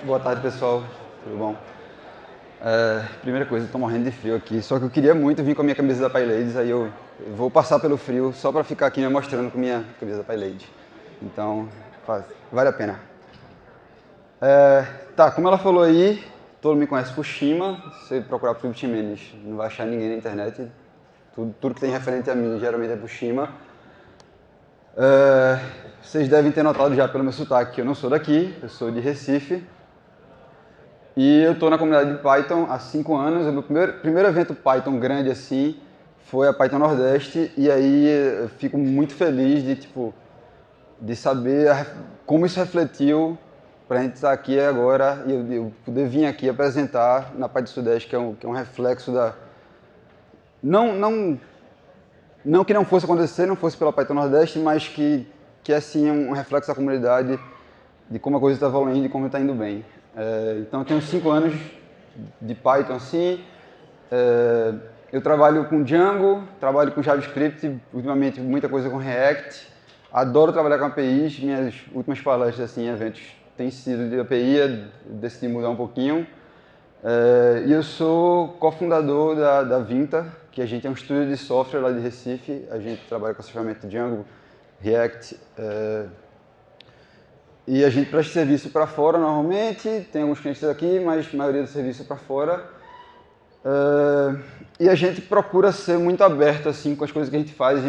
Boa tarde, pessoal. Tudo bom? Primeira coisa, estou morrendo de frio aqui, só que eu queria muito vir com a minha camisa da PyLadies, aí eu vou passar pelo frio só para ficar aqui me mostrando com a minha camisa da PyLadies. Então, vale a pena. Tá, como ela falou aí, todo mundo me conhece por Shima. Se você procurar por Felipe Ximenes, não vai achar ninguém na internet. Tudo que tem referente a mim geralmente é por Shima. Vocês devem ter notado já pelo meu sotaque que eu não sou daqui, eu sou de Recife. E eu estou na comunidade de Python há 5 anos. O meu primeiro evento Python grande assim foi a Python Nordeste. E aí eu fico muito feliz de saber como isso refletiu para a gente estar aqui agora e eu poder vir aqui apresentar na Python Sudeste, que é um reflexo da... Não que não fosse acontecer, não fosse pela Python Nordeste, mas que é sim um reflexo da comunidade, de como a coisa está evoluindo e como está indo bem. Então eu tenho 5 anos de Python assim. Eu trabalho com Django, trabalho com JavaScript, ultimamente muita coisa com React. Adoro trabalhar com APIs, minhas últimas palestras assim, eventos têm sido de API, decidi mudar um pouquinho. E eu sou cofundador da Vinta, que a gente é um estúdio de software lá de Recife. A gente trabalha com essa ferramenta Django, React, e a gente presta serviço para fora normalmente, tem alguns clientes aqui, mas a maioria do serviço é para fora. E a gente procura ser muito aberto assim, com as coisas que a gente faz.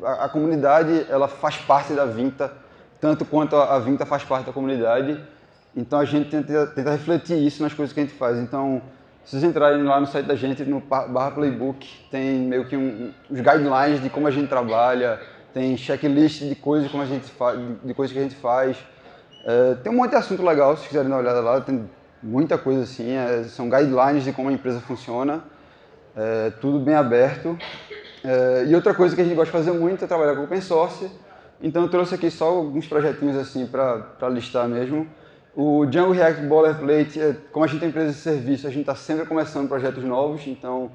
A comunidade ela faz parte da Vinta, tanto quanto a Vinta faz parte da comunidade. Então a gente tenta refletir isso nas coisas que a gente faz. Então, se vocês entrarem lá no site da gente, no /playbook, tem meio que os guidelines de como a gente trabalha, tem checklist de coisas, como a gente de coisas que a gente faz. Tem um monte de assunto legal, se quiserem dar uma olhada lá, tem muita coisa assim, são guidelines de como a empresa funciona, tudo bem aberto. E outra coisa que a gente gosta de fazer muito é trabalhar com open source, então eu trouxe aqui só alguns projetinhos assim para listar mesmo. O Django React Boilerplate, como a gente é empresa de serviço, a gente está sempre começando projetos novos, então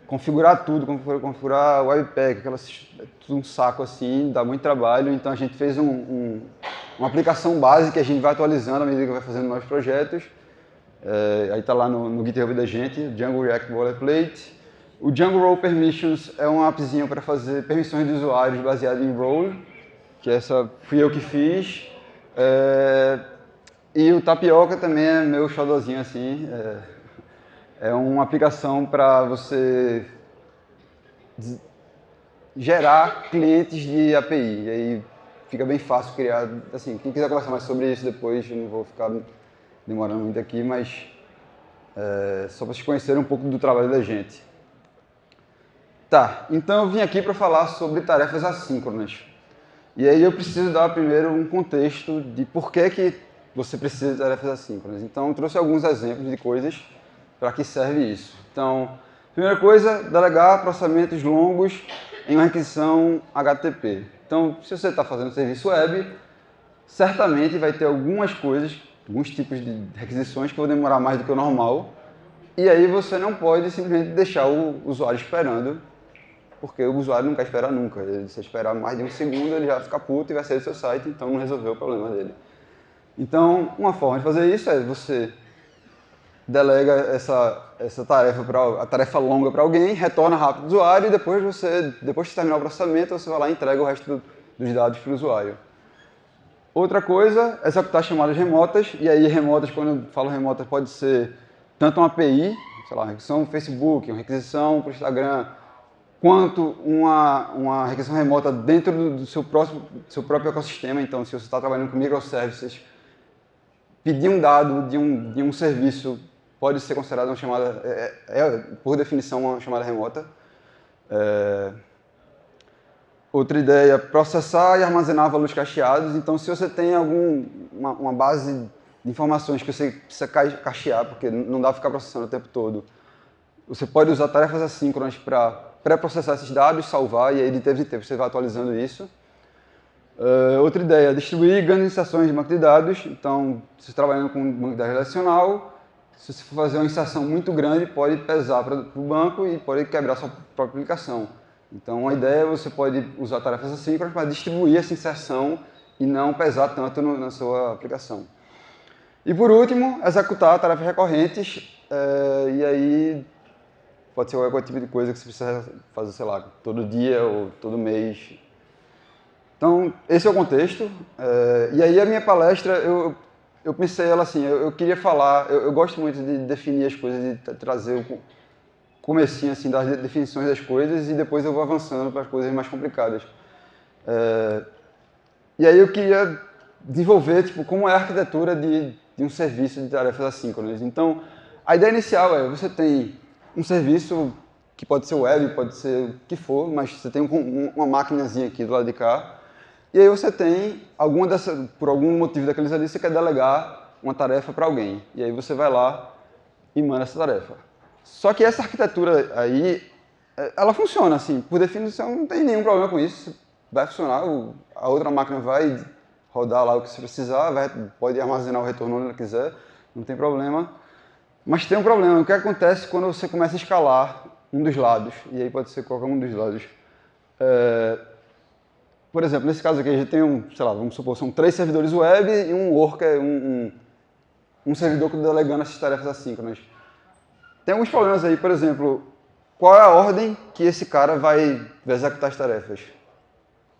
configurar tudo, configurar o Webpack, tudo um saco assim, dá muito trabalho, então a gente fez uma aplicação base que a gente vai atualizando à medida que vai fazendo novos projetos. Aí está lá no GitHub da gente, Django React Boilerplate. O Django Role Permissions é um appzinho para fazer permissões de usuários baseado em role, que essa fui eu que fiz. E o Tapioca também é meu xodózinho assim. É uma aplicação para você gerar clientes de API. E aí fica bem fácil criar. Assim, quem quiser conversar mais sobre isso depois, eu não vou ficar demorando muito aqui, mas só para vocês conhecerem um pouco do trabalho da gente. Tá, então eu vim aqui para falar sobre tarefas assíncronas. E aí eu preciso dar primeiro um contexto de por que você precisa de tarefas assíncronas. Então eu trouxe alguns exemplos de coisas para que serve isso. Então, primeira coisa, delegar processamentos longos em uma requisição HTTP. Então, se você está fazendo serviço web, certamente vai ter algumas coisas, alguns tipos de requisições que vão demorar mais do que o normal. E aí você não pode simplesmente deixar o usuário esperando, porque o usuário não quer esperar nunca. Se você esperar mais de um segundo, ele já vai ficar puto e vai sair do seu site, então não resolveu o problema dele. Então, uma forma de fazer isso é você delega essa tarefa, a tarefa longa para alguém, retorna rápido o usuário e depois que terminar o processamento, você vai lá e entrega o resto dos dados para o usuário. Outra coisa é executar chamadas remotas, e aí remotas, quando eu falo remotas, pode ser tanto uma API, sei lá, uma requisição para o Facebook, uma requisição para o Instagram, quanto uma requisição remota dentro do seu próprio ecossistema. Então, se você está trabalhando com microservices, pedir um dado de um serviço pode ser considerado uma chamada, por definição, uma chamada remota. Outra ideia, processar e armazenar valores cacheados. Então, se você tem uma base de informações que você precisa cachear, porque não dá para ficar processando o tempo todo, você pode usar tarefas assíncronas para pré-processar esses dados, salvar, e aí de tempo em tempo você vai atualizando isso. Outra ideia, distribuir grandes inserções de banco de dados. Então, se você está trabalhando com um banco de dados relacional, se você for fazer uma inserção muito grande, pode pesar para o banco e pode quebrar a sua própria aplicação. Então, a ideia é você pode usar tarefas assíncronas para distribuir essa inserção e não pesar tanto na sua aplicação. E por último, executar tarefas recorrentes, e aí pode ser qualquer tipo de coisa que você precisa fazer, sei lá, todo dia ou todo mês. Então, esse é o contexto. E aí a minha palestra, eu pensei ela assim, eu queria falar, eu gosto muito de definir as coisas, de trazer o comecinho assim, das definições das coisas e depois eu vou avançando para as coisas mais complicadas. E aí eu queria desenvolver tipo, como é a arquitetura de um serviço de tarefas assíncronas. Então, a ideia inicial é, você tem um serviço que pode ser web, pode ser o que for, mas você tem uma maquinazinha aqui do lado de cá, e aí você tem, por algum motivo daqueles ali, você quer delegar uma tarefa para alguém. E aí você vai lá e manda essa tarefa. Só que essa arquitetura aí, ela funciona assim, por definição não tem nenhum problema com isso. Vai funcionar, a outra máquina vai rodar lá o que você precisar, pode armazenar o retorno onde ela quiser, não tem problema. Mas tem um problema, o que acontece quando você começa a escalar um dos lados, e aí pode ser qualquer um dos lados. Por exemplo, nesse caso aqui a gente tem sei lá, vamos supor, são 3 servidores web e um worker, um servidor que está delegando essas tarefas assíncronas. Tem alguns problemas aí, por exemplo, qual é a ordem que esse cara vai executar as tarefas?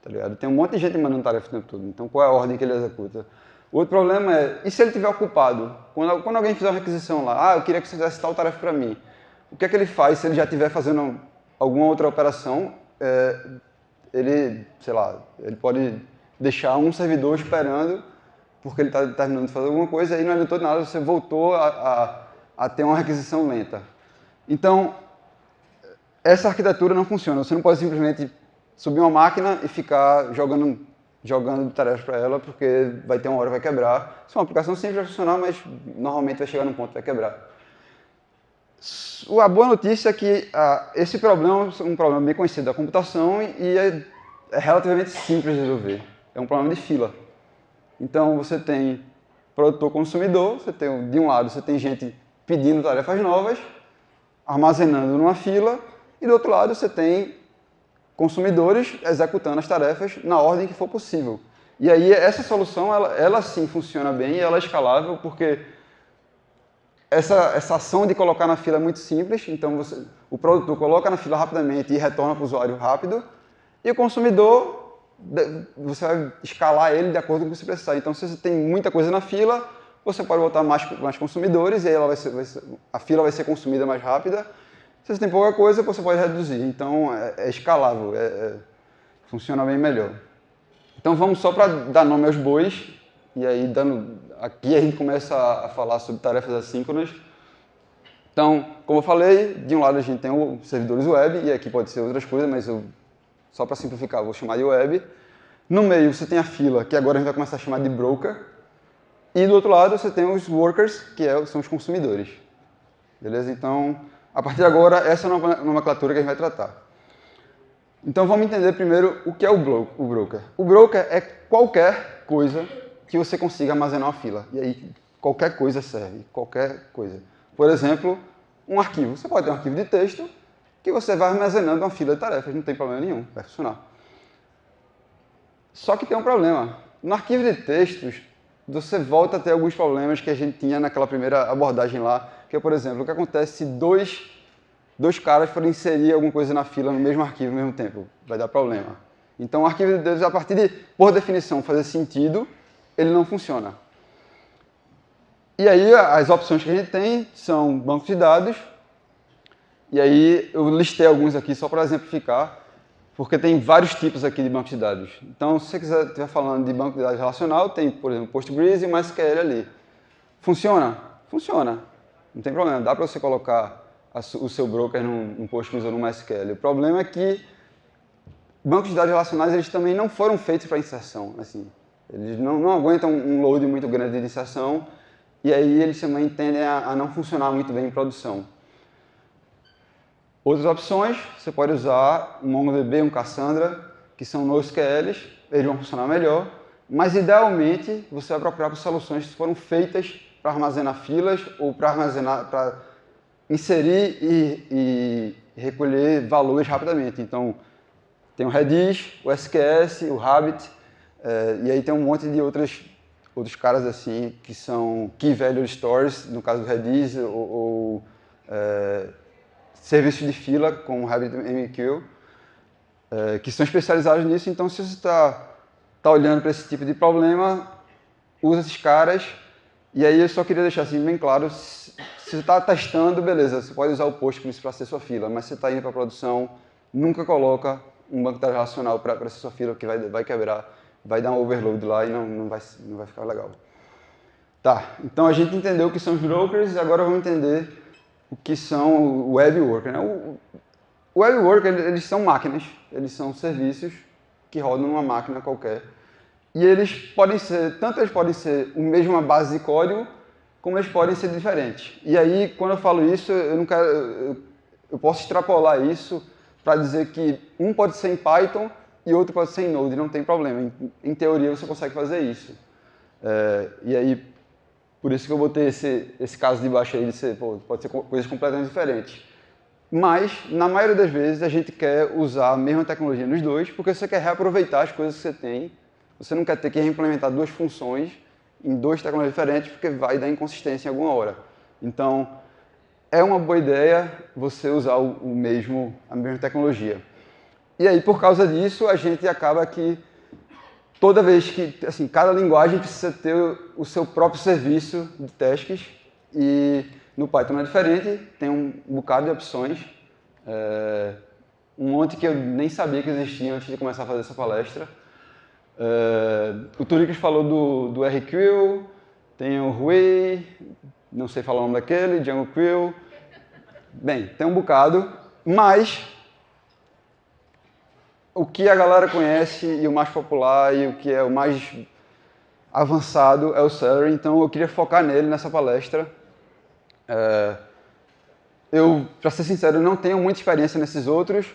Tá ligado? Tem um monte de gente mandando tarefa o tempo todo, então qual é a ordem que ele executa? O outro problema é, e se ele estiver ocupado? Quando alguém fizer uma requisição lá, eu queria que você fizesse tal tarefa para mim. O que é que ele faz se ele já estiver fazendo alguma outra operação? Ele, sei lá, ele pode deixar um servidor esperando porque ele está terminando de fazer alguma coisa e não adiantou de nada, você voltou a ter uma requisição lenta. Então, essa arquitetura não funciona. Você não pode simplesmente subir uma máquina e ficar jogando tarefas para ela, porque vai ter uma hora que vai quebrar. Se é uma aplicação simples vai funcionar, mas normalmente vai chegar num ponto que vai quebrar. A boa notícia é que esse problema é um problema bem conhecido da computação e é relativamente simples de resolver. É um problema de fila. Então você tem produtor-consumidor, de um lado você tem gente pedindo tarefas novas, armazenando numa fila, e do outro lado você tem consumidores executando as tarefas na ordem que for possível. E aí essa solução, ela sim funciona bem e ela é escalável, porque essa ação de colocar na fila é muito simples, então o produtor coloca na fila rapidamente e retorna para o usuário rápido, e o consumidor, você vai escalar ele de acordo com o que você precisar. Então, se você tem muita coisa na fila, você pode botar mais consumidores, e aí a fila vai ser consumida mais rápida. Se você tem pouca coisa, você pode reduzir. Então, é escalável, funciona bem melhor. Então, vamos só para dar nome aos bois, e aí aqui a gente começa a falar sobre tarefas assíncronas. Então, como eu falei, de um lado a gente tem os servidores web, e aqui pode ser outras coisas, mas só para simplificar, vou chamar de web. No meio você tem a fila, que agora a gente vai começar a chamar de broker. E do outro lado você tem os workers, que são os consumidores. Beleza? Então, a partir de agora, essa é a nomenclatura que a gente vai tratar. Então, vamos entender primeiro o que é o broker. O broker é qualquer coisa que você consiga armazenar uma fila. E aí, qualquer coisa serve, qualquer coisa. Por exemplo, um arquivo. Você pode ter um arquivo de texto que você vai armazenando uma fila de tarefas, não tem problema nenhum, vai funcionar. Só que tem um problema. No arquivo de textos, você volta a ter alguns problemas que a gente tinha naquela primeira abordagem lá, que é, por exemplo, o que acontece se dois caras forem inserir alguma coisa na fila no mesmo arquivo ao mesmo tempo? Vai dar problema. Então, o arquivo de textos, a partir de, por definição, fazer sentido, ele não funciona. E aí, as opções que a gente tem são bancos de dados. E aí, eu listei alguns aqui só para exemplificar, porque tem vários tipos aqui de bancos de dados. Então, se você estiver falando de banco de dados relacional, tem, por exemplo, Postgres e MySQL ali. Funciona? Funciona. Não tem problema. Dá para você colocar o seu broker num Postgres ou num MySQL. O problema é que bancos de dados relacionais eles também não foram feitos para inserção. Assim. Eles não aguentam um load muito grande de inserção e aí eles também tendem a não funcionar muito bem em produção. Outras opções, você pode usar um MongoDB, um Cassandra, que são NoSQLs, eles vão funcionar melhor, mas idealmente você vai procurar por soluções que foram feitas para armazenar filas ou para inserir e recolher valores rapidamente. Então, tem o Redis, o SQS, o Rabbit, e aí tem um monte de outras outros caras assim, que são Key Value Stores, no caso do Redis, ou serviços de fila, como o RabbitMQ, que são especializados nisso. Então, se você está olhando para esse tipo de problema, usa esses caras. E aí eu só queria deixar assim bem claro, se você está testando, beleza, você pode usar o Postgres para ser sua fila, mas se você está indo para a produção, nunca coloca um banco de dados relacional para ser sua fila, porque vai quebrar, vai dar um overload lá e não vai ficar legal. Tá, então a gente entendeu o que são os brokers e agora vamos entender o que são o web worker, né? O web worker, eles são máquinas, eles são serviços que rodam numa máquina qualquer. E eles podem ser a mesma base de código, como eles podem ser diferentes. E aí, quando eu falo isso, eu posso extrapolar isso para dizer que um pode ser em Python e outro pode ser em Node, não tem problema. Em teoria, você consegue fazer isso. E aí, por isso que eu botei esse caso de baixo aí de ser, pode ser coisas completamente diferentes. Mas, na maioria das vezes, a gente quer usar a mesma tecnologia nos dois, porque você quer reaproveitar as coisas que você tem. Você não quer ter que reimplementar duas funções em duas tecnologias diferentes, porque vai dar inconsistência em alguma hora. Então, é uma boa ideia você usar a mesma tecnologia. E aí, por causa disso, a gente acaba que toda vez que, assim, cada linguagem precisa ter o seu próprio serviço de tasks, e no Python não é diferente, tem um bocado de opções, um monte que eu nem sabia que existia antes de começar a fazer essa palestra. O Turicas falou do RQueue, tem o Hui, não sei falar o nome daquele, DjangoQueue. Bem, tem um bocado, mas o que a galera conhece e o mais popular e o que é o mais avançado é o Celery, então eu queria focar nele nessa palestra. Eu, para ser sincero, não tenho muita experiência nesses outros,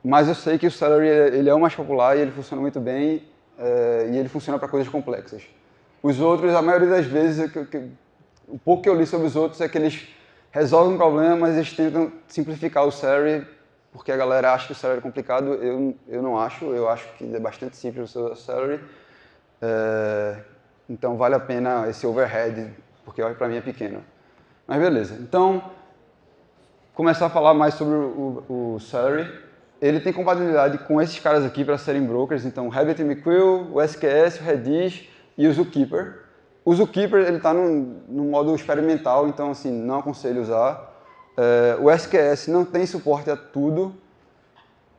mas eu sei que o Celery ele é o mais popular e ele funciona muito bem, e ele funciona para coisas complexas. Os outros, a maioria das vezes, o pouco que eu li sobre os outros é que eles resolvem um problema, mas eles tentam simplificar o Celery, porque a galera acha que o Celery é complicado. Eu não acho, eu acho que é bastante simples o seu Celery. Então vale a pena esse overhead, porque para mim é pequeno. Mas beleza, então começar a falar mais sobre o Celery. Ele tem compatibilidade com esses caras aqui para serem brokers, então o RabbitMQ, o SQS, o Redis e o Zookeeper. O Zookeeper ele está no modo experimental, então assim, não aconselho usar. O SQS não tem suporte a tudo,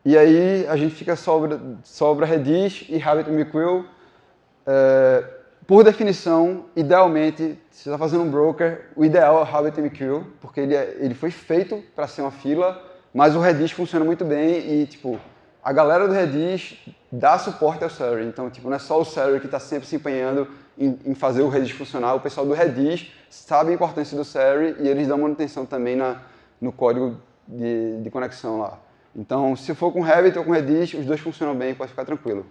e aí a gente fica sobra Redis e RabbitMQ. Por definição, idealmente, se você está fazendo um broker, o ideal é o RabbitMQ, porque ele foi feito para ser uma fila, mas o Redis funciona muito bem e, tipo, a galera do Redis dá suporte ao Celery. Então, tipo, não é só o Celery que está sempre se empenhando em fazer o Redis funcionar. O pessoal do Redis sabe a importância do Celery e eles dão manutenção também no código de conexão lá. Então, se for com Rabbit ou com Redis, os dois funcionam bem, pode ficar tranquilo.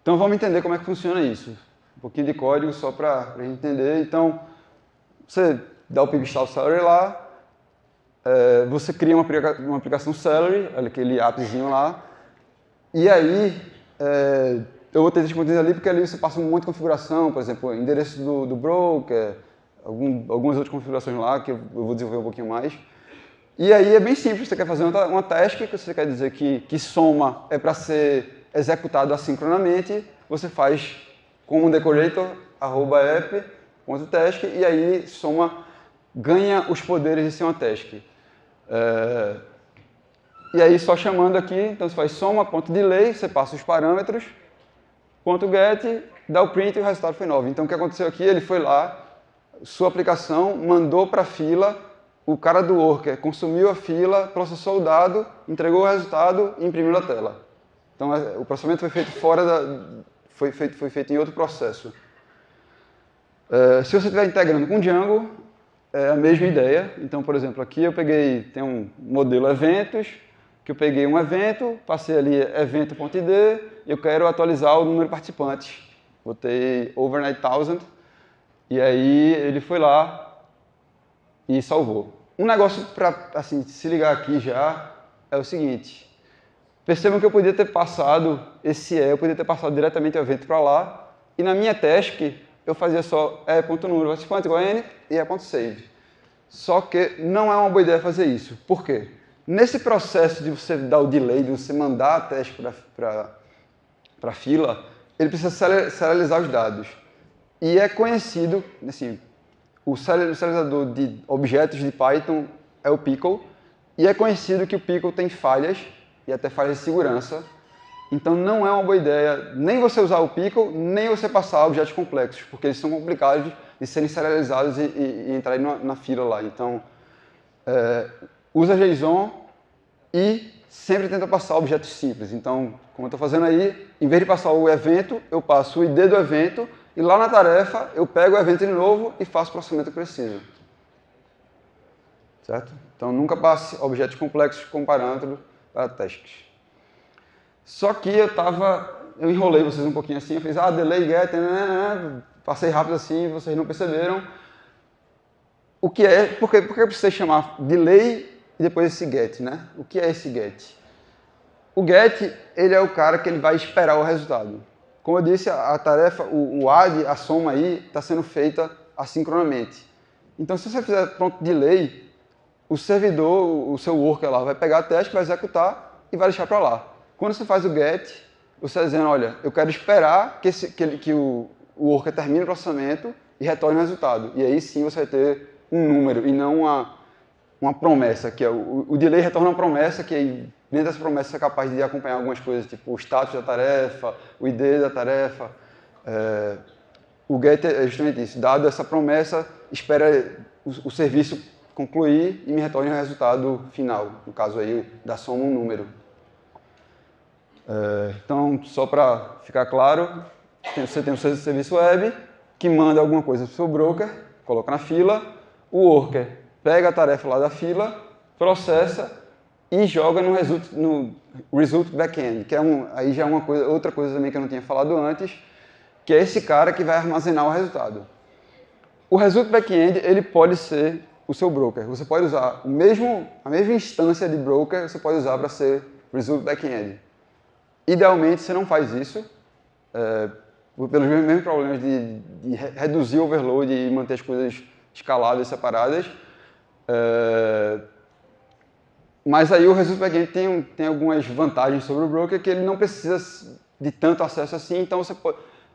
Então, vamos entender como é que funciona isso. Um pouquinho de código só para a gente entender. Então, você dá o pip-install Celery lá, você cria uma aplicação Celery, aquele appzinho lá, e aí eu vou ter esses conteúdos ali porque ali você passa um monte de configuração, por exemplo, endereço do broker, algumas outras configurações lá que eu vou desenvolver um pouquinho mais. E aí é bem simples, você quer fazer uma task, que você quer dizer que soma é para ser executado assincronamente, você faz como um decorator, @app.task, e aí soma ganha os poderes de ser uma task. E aí só chamando aqui, então você faz soma.delay, você passa os parâmetros, .get, dá o print e o resultado foi 9. Então o que aconteceu aqui, ele foi lá, sua aplicação mandou para a fila, o cara do worker consumiu a fila, processou o dado, entregou o resultado e imprimiu na tela. Então o processamento foi feito foi feito em outro processo. Se você estiver integrando com Django, é a mesma ideia. Então, por exemplo, aqui tem um modelo eventos, que eu peguei um evento, passei ali evento.id, e eu quero atualizar o número de participantes. Botei over 9,000, e aí ele foi lá e salvou. Um negócio para assim, se ligar aqui já é o seguinte. Percebam que eu podia ter passado eu podia ter passado diretamente o evento para lá, E na minha task, eu fazia só e.número participante igual a n e e.save. Só que não é uma boa ideia fazer isso. Por quê? Nesse processo de você dar o delay, de você mandar a task para a fila, ele precisa serializar os dados. E é conhecido, assim, o serializador de objetos de Python é o Pickle, e é conhecido que o Pickle tem falhas, e até falhas de segurança. Então não é uma boa ideia nem você usar o Pickle, nem você passar objetos complexos, porque eles são complicados de serem serializados e entrarem na fila lá. Então, usa JSON e sempre tenta passar objetos simples. Então, como eu estou fazendo aí, em vez de passar o evento, eu passo o ID do evento e lá na tarefa eu pego o evento de novo e faço o processamento que preciso. Certo? Então, nunca passe objetos complexos com parâmetros para tasks. Só que eu enrolei vocês um pouquinho assim, eu fiz, delay, get, passei rápido assim, vocês não perceberam. O que é, por que eu precisei chamar delay e depois esse get, né? O que é esse get? O get, ele é o cara que ele vai esperar o resultado. Como eu disse, a tarefa, o add, a soma aí, está sendo feita assincronamente. Então, se você fizer pronto delay, o servidor, o seu worker lá, vai pegar a task, vai executar e vai deixar para lá. Quando você faz o get, você está dizendo, olha, eu quero esperar que o worker termine o processamento e retorne o resultado. E aí sim você vai ter um número e não uma promessa, que é o delay retorna uma promessa, que aí, dentro dessa promessa você é capaz de acompanhar algumas coisas, tipo o status da tarefa, o ID da tarefa. O get é justamente isso, dado essa promessa, espera o serviço concluir e me retorne o resultado final, no caso aí da soma um número. Então, só para ficar claro, você tem o seu serviço web que manda alguma coisa para o seu broker, coloca na fila, o worker pega a tarefa lá da fila, processa e joga no result backend, que aí já é outra coisa também que eu não tinha falado antes, que é esse cara que vai armazenar o resultado. O result backend ele pode ser o seu broker. Você pode usar a mesma instância de broker, você pode usar para ser result backend. Idealmente, você não faz isso, pelos mesmos problemas de reduzir o overload e manter as coisas escaladas e separadas. Mas aí o Result Backend tem algumas vantagens sobre o broker, que ele não precisa de tanto acesso assim, então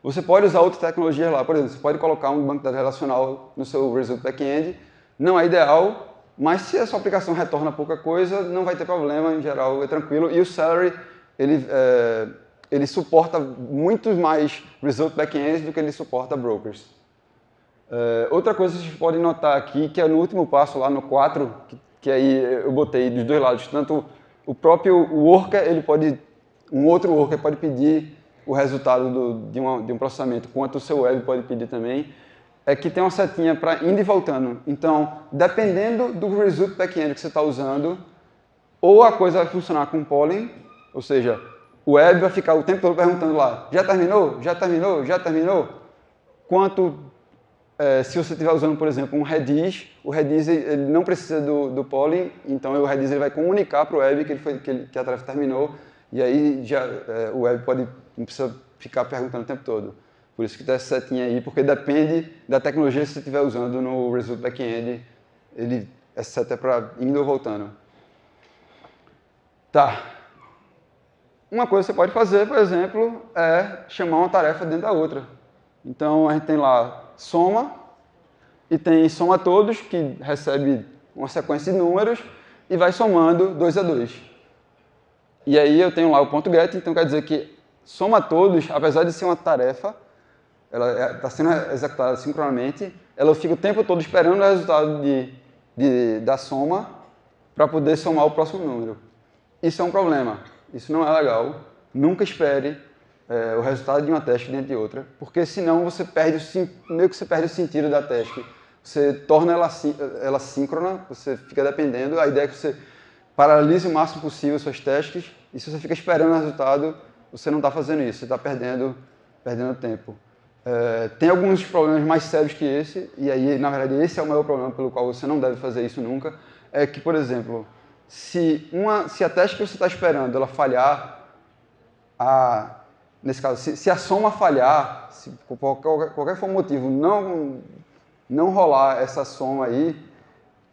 você pode usar outras tecnologias lá. Por exemplo, você pode colocar um banco de dados relacional no seu Result Backend, não é ideal, mas se a sua aplicação retorna pouca coisa, não vai ter problema, em geral é tranquilo. E o Celery, ele suporta muito mais Result Backends do que ele suporta brokers. Outra coisa que vocês podem notar aqui, que é no último passo, lá no 4, que aí eu botei dos dois lados, tanto o próprio worker, um outro worker pode pedir o resultado de um processamento, quanto o seu web pode pedir também, é que tem uma setinha para indo e voltando. Então, dependendo do Result Backend que você está usando, ou a coisa vai funcionar com polling, ou seja, o web vai ficar o tempo todo perguntando lá, já terminou? Já terminou? Já terminou? Se você estiver usando, por exemplo, um Redis, o Redis ele não precisa do polling, então o Redis ele vai comunicar para o web que a tarefa terminou, e aí o web não precisa ficar perguntando o tempo todo. Por isso que tem essa setinha aí, porque depende da tecnologia que você estiver usando no Result Backend, essa seta é para indo ou voltando. Tá. Uma coisa que você pode fazer, por exemplo, é chamar uma tarefa dentro da outra. Então, a gente tem lá soma, e tem soma todos, que recebe uma sequência de números, e vai somando 2 a 2. E aí eu tenho lá o ponto .get, então quer dizer que soma todos, apesar de ser uma tarefa, ela está sendo executada sincronamente, ela fica o tempo todo esperando o resultado da soma para poder somar o próximo número. Isso é um problema, isso não é legal. Nunca espere o resultado de uma task dentro de outra, porque senão você meio que você perde o sentido da task. Você torna ela síncrona, você fica dependendo, a ideia é que você paralise o máximo possível suas tasks, e se você fica esperando o resultado, você não está fazendo isso, você está perdendo tempo. Tem alguns problemas mais sérios que esse, e aí, na verdade, esse é o maior problema pelo qual você não deve fazer isso nunca, é que, por exemplo, se a task que você está esperando ela falhar, nesse caso, se a soma falhar, se por qualquer for motivo não rolar essa soma aí,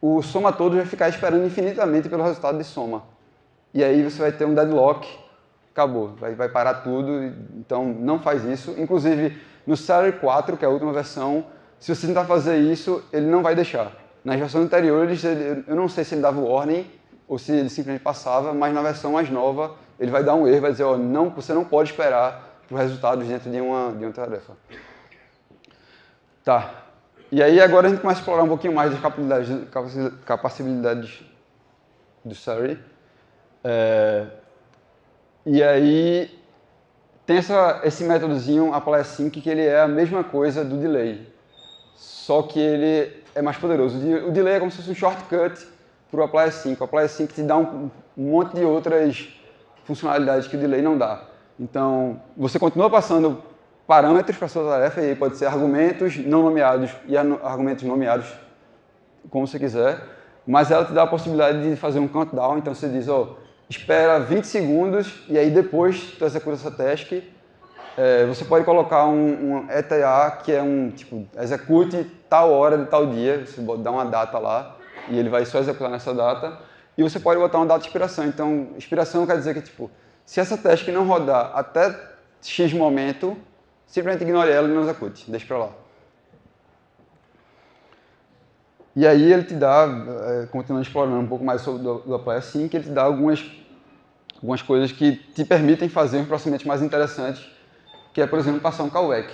o soma todo vai ficar esperando infinitamente pelo resultado de soma. E aí você vai ter um deadlock, acabou, vai parar tudo, então não faz isso. Inclusive, no Celery 4, que é a última versão, se você tentar fazer isso, ele não vai deixar. Nas versões anteriores, eu não sei se ele dava warning ou se ele simplesmente passava, mas na versão mais nova, ele vai dar um erro, vai dizer, ó, não, você não pode esperar por resultados dentro de uma tarefa. Tá. E aí agora a gente começa a explorar um pouquinho mais das capacidades do Celery. E aí tem esse métodozinho applyAsync que ele é a mesma coisa do delay, só que ele é mais poderoso. O delay é como se fosse um shortcut para o applyAsync. O applyAsync te dá um monte de outras funcionalidades que o delay não dá. Então, você continua passando parâmetros para a sua tarefa, e aí pode ser argumentos não nomeados e argumentos nomeados, como você quiser, mas ela te dá a possibilidade de fazer um countdown. Então você diz, ó, espera 20 segundos e aí depois tu executa essa task. Você pode colocar um ETA, que é tipo, execute tal hora de tal dia, você dá uma data lá e ele vai só executar nessa data. E você pode botar uma data de expiração. Então, expiração quer dizer que, tipo, se essa task não rodar até X momento, simplesmente ignore ela e não execute, deixa pra lá. E aí ele te dá, continuando explorando um pouco mais sobre do applyAsync, ele te dá algumas coisas que te permitem fazer um processamento mais interessante, que é, por exemplo, passar um callback.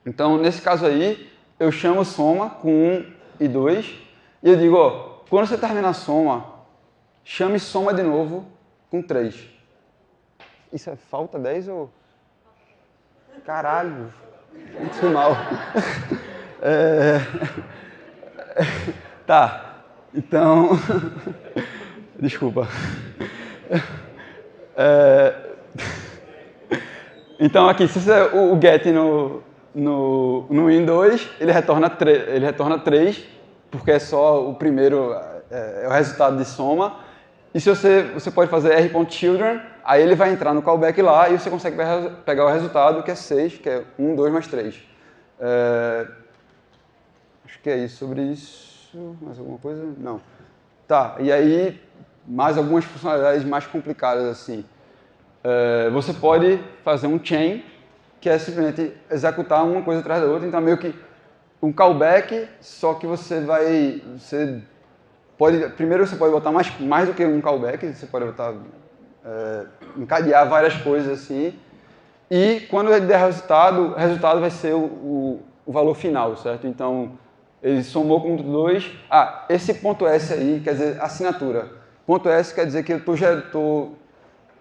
Então, nesse caso aí, eu chamo soma com 1 e 2, e eu digo, ó, quando você terminar a soma, chame soma de novo com 3. Isso é falta 10 ou... Caralho, muito mal. Tá, então... Desculpa. Então aqui, se você o get no win2, ele retorna 3, porque é só o primeiro, é o resultado de soma. E se você pode fazer r.children, aí ele vai entrar no callback lá e você consegue pegar o resultado, que é 6, que é 1, 2 mais 3. Acho que é isso sobre isso. Mais alguma coisa? Não. Tá, e aí mais algumas funcionalidades mais complicadas assim. Você pode fazer um chain, que é simplesmente executar uma coisa atrás da outra, então meio que um callback, só que primeiro você pode botar mais do que um callback, você pode botar, encadear várias coisas assim, e quando ele der resultado, o resultado vai ser o valor final, certo? Então, ele somou com 2, esse ponto S aí quer dizer assinatura. Ponto S quer dizer que eu estou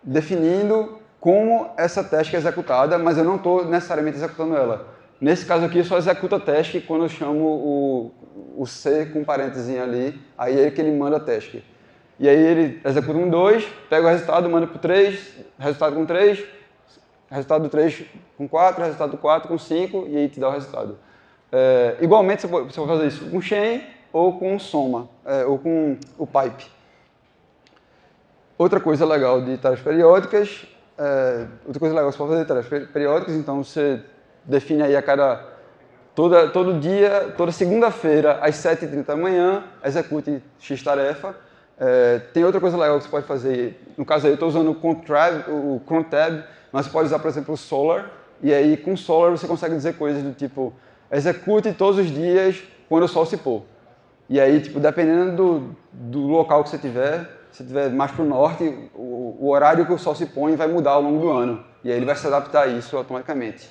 definindo como essa task é executada, mas eu não estou necessariamente executando ela. Nesse caso aqui, eu só executo a task quando eu chamo o C com um parênteses ali, aí é que ele manda a task. E aí ele executa um 2, pega o resultado, manda para o 3, resultado com 3, resultado do 3 com 4, resultado do 4 com 5, e aí te dá o resultado. Igualmente, você pode fazer isso com chain ou com soma, ou com o pipe. Outra coisa legal de tarefas periódicas, você pode fazer tarefas periódicas, então você define aí todo dia, toda segunda-feira, às 7h30 da manhã, execute X tarefa. Tem outra coisa legal que você pode fazer, no caso aí eu estou usando o cron tab, mas você pode usar, por exemplo, o Solar, e aí com o Solar você consegue dizer coisas do tipo, execute todos os dias quando o sol se pôr. E aí, tipo, dependendo do local que você tiver, se estiver mais para o norte, o horário que o sol se põe vai mudar ao longo do ano. E aí ele vai se adaptar a isso automaticamente.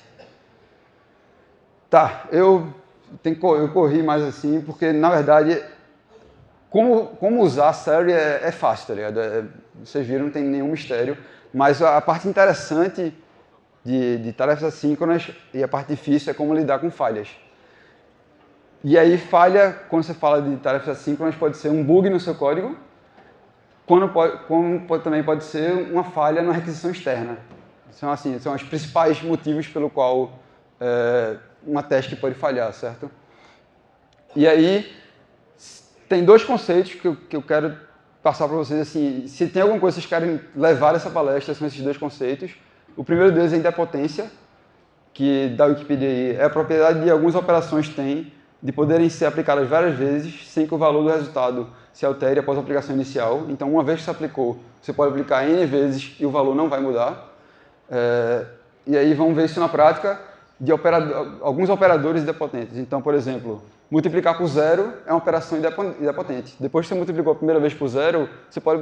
Tá, eu corri mais assim, porque na verdade, como usar Celery é fácil, tá ligado? Vocês viram, não tem nenhum mistério. Mas a parte interessante de tarefas assíncronas e a parte difícil é como lidar com falhas. E aí, falha, quando você fala de tarefas assíncronas, pode ser um bug no seu código, também pode ser uma falha na requisição externa. São os principais motivos pelo qual uma task pode falhar, certo? E aí, tem dois conceitos que eu quero passar para vocês. Assim, se tem alguma coisa que vocês querem levar dessa palestra, são esses dois conceitos. O primeiro deles é a idempotência, que da Wikipedia aí, é a propriedade de algumas operações têm de poderem ser aplicadas várias vezes sem que o valor do resultado se altere após a aplicação inicial. Então, uma vez que você aplicou, você pode aplicar N vezes e o valor não vai mudar. E aí vamos ver isso na prática de alguns operadores idempotentes. Então, por exemplo, multiplicar por zero é uma operação idempotente. Depois que você multiplicou a primeira vez por zero, você pode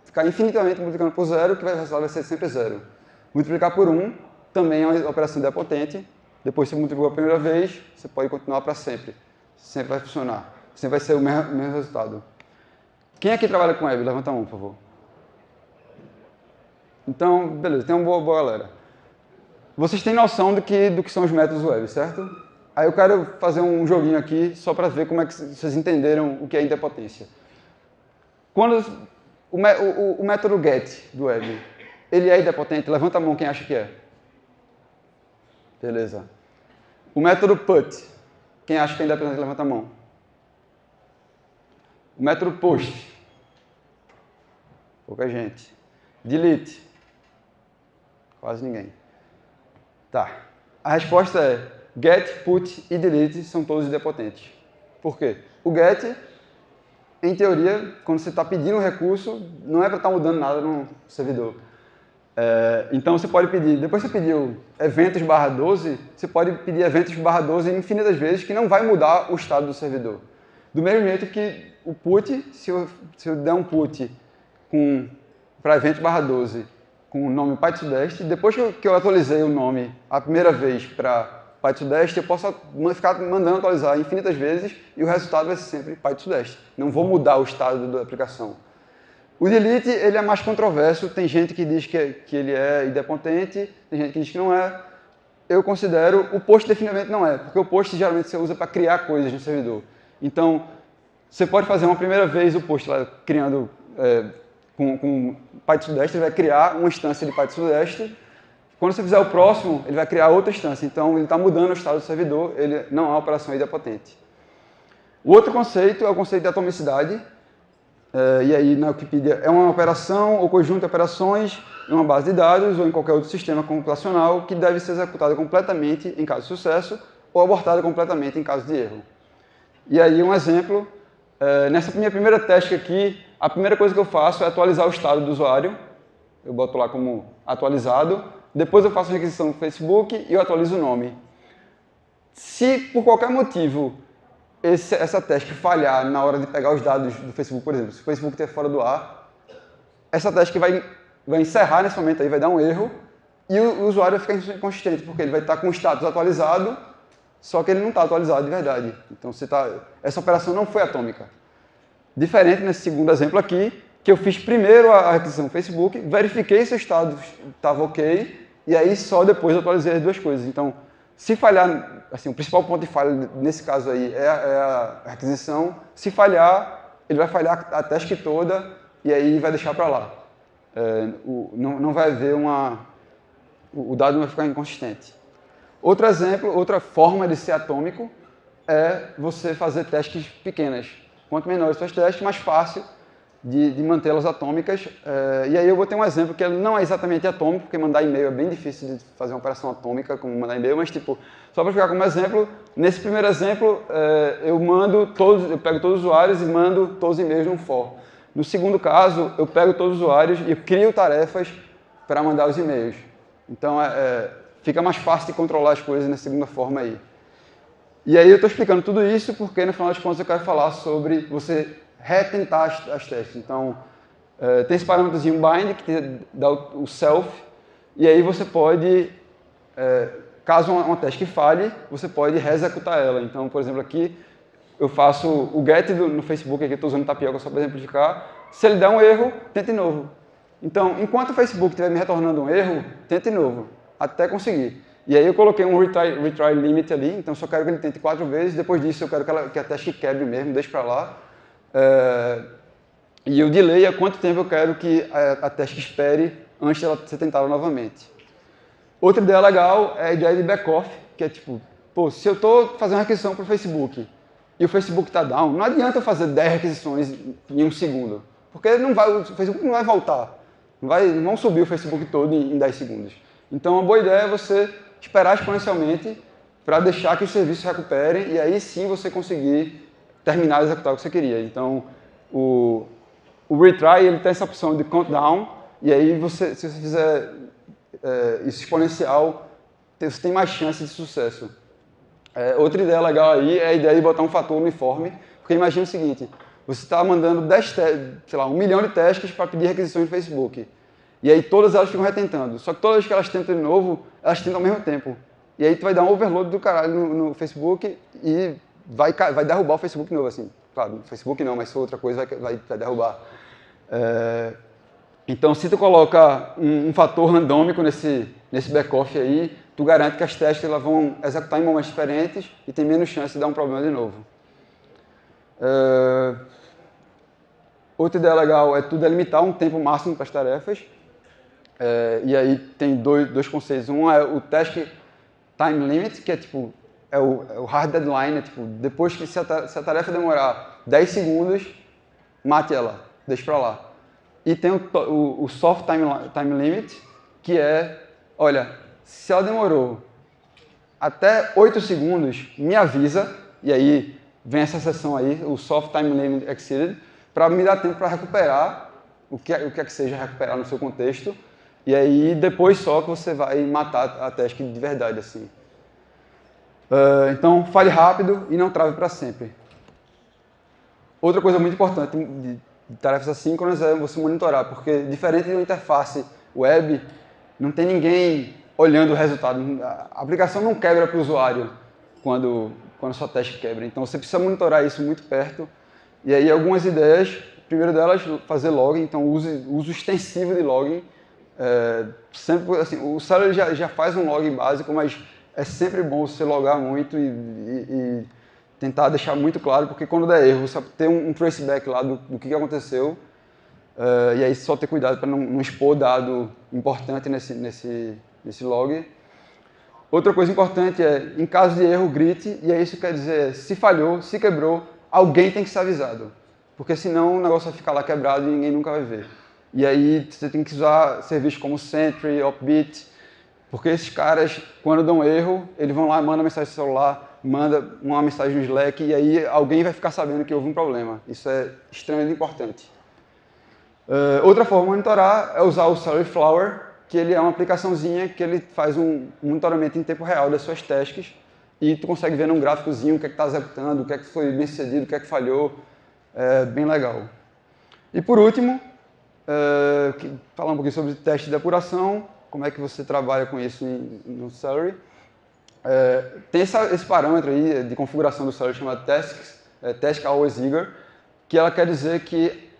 ficar infinitamente multiplicando por zero, que o resultado vai ser sempre zero. Multiplicar por 1 também é uma operação idempotente. Depois que você multiplicou a primeira vez, você pode continuar para sempre. Sempre vai funcionar. Sempre vai ser o mesmo resultado. Quem aqui trabalha com web? Levanta a mão, por favor. Então, beleza, tem uma boa galera. Vocês têm noção do que são os métodos web, certo? Aí eu quero fazer um joguinho aqui só para ver como é que vocês entenderam o que é idempotência. Quando o método get do web, ele é idempotente? Levanta a mão quem acha que é. Beleza. O método put, quem acha que é independente, levanta a mão. O método post. Pouca gente. Delete. Quase ninguém. Tá. A resposta é get, put e delete são todos idempotentes. Por quê? O get, em teoria, quando você está pedindo um recurso, não é para estar mudando nada no servidor. Então você pode pedir, depois que você pediu eventos/12, você pode pedir eventos/12 infinitas vezes que não vai mudar o estado do servidor. Do mesmo jeito que o put, se eu der um put para eventos/12 com o nome PyTodest, depois que eu atualizei o nome a primeira vez para PyTodest, eu posso ficar mandando atualizar infinitas vezes e o resultado vai ser sempre PyTodest. Não vou mudar o estado da aplicação. O delete, ele é mais controverso, tem gente que diz que ele é idempotente, tem gente que diz que não é. Eu considero, o post definitivamente não é, porque o post geralmente você usa para criar coisas no servidor. Então, você pode fazer uma primeira vez o post lá, criando com PyTodest, ele vai criar uma instância de PyTodest. Quando você fizer o próximo, ele vai criar outra instância. Então, ele está mudando o estado do servidor, ele não é uma operação idempotente. O outro conceito é o conceito de atomicidade. E aí, na Wikipedia, é uma operação ou conjunto de operações em uma base de dados ou em qualquer outro sistema computacional que deve ser executada completamente em caso de sucesso ou abortada completamente em caso de erro. E aí, um exemplo, nessa minha primeira teste aqui, a primeira coisa que eu faço é atualizar o estado do usuário. Eu boto lá como atualizado. Depois eu faço a requisição do Facebook e eu atualizo o nome. Se, por qualquer motivo, essa task falhar na hora de pegar os dados do Facebook, por exemplo, se o Facebook estiver fora do ar, essa task vai encerrar nesse momento aí, vai dar um erro, e o usuário vai ficar inconsistente, porque ele vai estar com o status atualizado, só que ele não está atualizado de verdade. Então, essa operação não foi atômica. Diferente nesse segundo exemplo aqui, que eu fiz primeiro a requisição do Facebook, verifiquei se o estado estava ok, e aí só depois eu atualizei as duas coisas. Então, se falhar, assim, o principal ponto de falha nesse caso aí é a requisição. Se falhar, ele vai falhar a task toda e aí vai deixar para lá. Não vai haver o dado não vai ficar inconsistente. Outro exemplo, outra forma de ser atômico é você fazer testes pequenas. Quanto menores suas testes, mais fácil de mantê-las atômicas. E aí eu vou ter um exemplo que não é exatamente atômico, porque mandar e-mail é bem difícil de fazer uma operação atômica como mandar e-mail, mas tipo, só para ficar como exemplo, nesse primeiro exemplo eu pego todos os usuários e mando todos os e-mails num for. No segundo caso, eu pego todos os usuários e crio tarefas para mandar os e-mails. Então fica mais fácil de controlar as coisas nessa segunda forma aí. E aí eu estou explicando tudo isso porque no final das contas eu quero falar sobre você retentar as testes. Então, tem esse parâmetrozinho bind, que dá o self, e aí você pode, caso uma teste falhe, você pode reexecutar ela. Então, por exemplo, aqui eu faço o get no Facebook, aqui eu estou usando Tapioca só para exemplificar. Se ele der um erro, tente de novo. Então, enquanto o Facebook estiver me retornando um erro, tente de novo, até conseguir. E aí eu coloquei um retry limit ali, então só quero que ele tente 4 vezes, depois disso eu quero que a teste quebre mesmo, deixe para lá. E o delay é quanto tempo eu quero que a task espere antes de ela ser tentada novamente. Outra ideia legal é a ideia de back-off, que é tipo, se eu estou fazendo uma requisição para o Facebook e o Facebook está down, não adianta eu fazer 10 requisições em 1 segundo, porque o Facebook não vai voltar, não vão subir o Facebook todo em 10 segundos. Então, uma boa ideia é você esperar exponencialmente para deixar que os serviços recuperem e aí sim você conseguir terminar de executar o que você queria. Então, o retry ele tem essa opção de countdown e aí se você fizer isso exponencial, você tem mais chance de sucesso. Outra ideia legal aí é a ideia de botar um fator uniforme, porque imagina o seguinte, você está mandando 1 milhão de tasks para pedir requisições no Facebook. E aí todas elas ficam retentando. Só que todas as que elas tentam de novo, elas tentam ao mesmo tempo. E aí tu vai dar um overload do caralho no Facebook e vai derrubar o Facebook de novo, assim. Claro, no Facebook não, mas se for outra coisa vai derrubar. Então, se tu coloca um fator randômico nesse back-off aí, tu garante que as tasks elas vão executar em momentos diferentes e tem menos chance de dar um problema de novo. Outra ideia legal é tu delimitar um tempo máximo para as tarefas. E aí tem dois conceitos. Um é o task time limit, que é tipo o hard deadline, tipo, depois que se a tarefa demorar 10 segundos, mate ela, deixe para lá. E tem o soft time limit, que é, olha, se ela demorou até 8 segundos, me avisa, e aí vem essa seção aí, o soft time limit exceeded, para me dar tempo para recuperar o que é que seja recuperar no seu contexto, e aí depois só que você vai matar a task de verdade, assim. Então, fale rápido e não trave para sempre. Outra coisa muito importante de tarefas assíncronas é você monitorar, porque diferente de uma interface web, não tem ninguém olhando o resultado. A aplicação não quebra para o usuário quando a sua task quebra. Então, você precisa monitorar isso muito perto. E aí, algumas ideias. A primeira delas, fazer login. Então, uso extensivo de login. Sempre, assim, o Celery já faz um login básico, mas é sempre bom você logar muito e tentar deixar muito claro, porque quando der erro, você ter um traceback lá do que aconteceu, e aí só ter cuidado para não expor dado importante nesse log. Outra coisa importante é, em caso de erro, grite, e aí isso quer dizer, se falhou, se quebrou, alguém tem que ser avisado, porque senão o negócio vai ficar lá quebrado e ninguém nunca vai ver. E aí você tem que usar serviços como Sentry, Opbit, porque esses caras, quando dão erro, eles vão lá, mandam mensagem no celular, manda uma mensagem no Slack e aí alguém vai ficar sabendo que houve um problema. Isso é extremamente importante. Outra forma de monitorar é usar o Celery Flower, que ele é uma aplicaçãozinha que ele faz um monitoramento em tempo real das suas tasks e tu consegue ver num gráficozinho o que é que está executando, o que é que foi bem sucedido, o que é que falhou. É bem legal. E por último, falar um pouquinho sobre teste de apuração, como é que você trabalha com isso no Celery. Tem esse parâmetro aí de configuração do Celery chamado Task Always Eager, que ela quer dizer que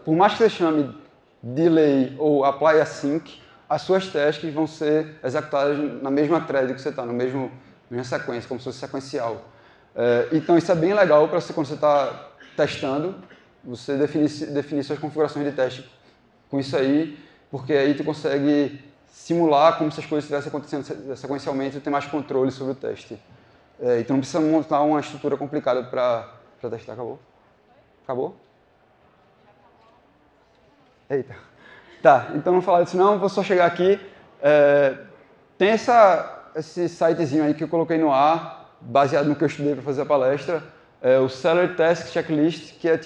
por mais que você chame delay ou apply async, as suas tasks vão ser executadas na mesma thread que você está, na mesma sequência, como se fosse sequencial. Então isso é bem legal para você, quando você está testando, você definir suas configurações de teste com isso aí, porque aí tu consegue simular como se as coisas estivessem acontecendo sequencialmente e ter mais controle sobre o teste. Então não precisa montar uma estrutura complicada para testar. Acabou? Acabou? Eita. Tá, então não vou falar disso não, vou só chegar aqui. Tem esse sitezinho aí que eu coloquei no ar, baseado no que eu estudei para fazer a palestra, o Celery Task Checklist, que é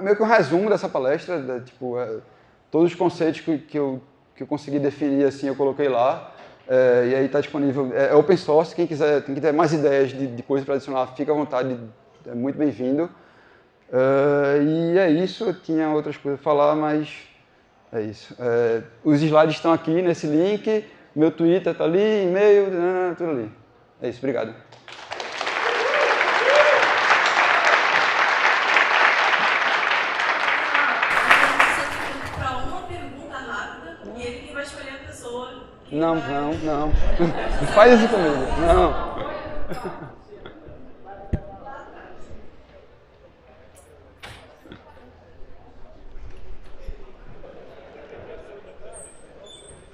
meio que um resumo dessa palestra, todos os conceitos que eu consegui definir assim, eu coloquei lá, e aí está disponível, é open source, quem quiser ter mais ideias de coisas para adicionar, fica à vontade, é muito bem-vindo. E é isso, eu tinha outras coisas a falar, mas é isso. Os slides estão aqui nesse link, meu Twitter está ali, e-mail, tudo ali. É isso, obrigado. Não faz isso comigo, não.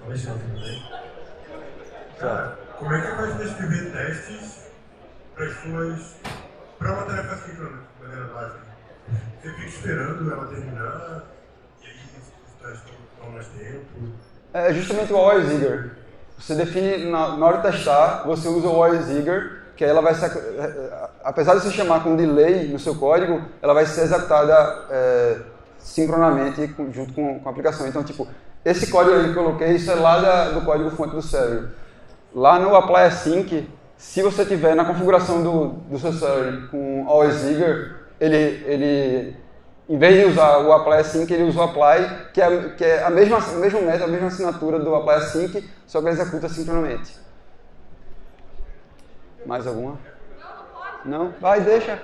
Alexandre, tudo bem? Cara, como é que faz para escrever testes para uma tarefa síncrona, de maneira básica? Você fica esperando ela terminar, e aí os testes tomam mais tempo. É justamente o always eager. Você define, na hora de testar, você usa o always eager, que aí ela vai ser, apesar de você chamar com delay no seu código, ela vai ser executada sincronamente junto com a aplicação. Então, tipo, esse código aí que eu coloquei, isso é lá do código fonte do Celery. Lá no apply async, se você tiver na configuração do seu Celery com always eager, ele em vez de usar o apply async, ele usa o apply, que é o mesmo método, a mesma assinatura do apply async, só que ele executa sincronamente. Mais alguma? Não? Vai, deixa.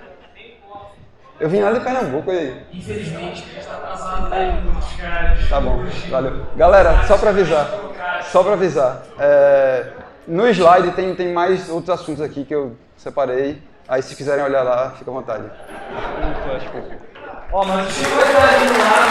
Eu vim lá de Pernambuco aí. Infelizmente, a gente está atrasado aí com os caras. Tá bom, valeu. Galera, só para avisar, no slide tem mais outros assuntos aqui que eu separei. Aí se quiserem olhar lá, fica à vontade. Ó, mas se você vai lá,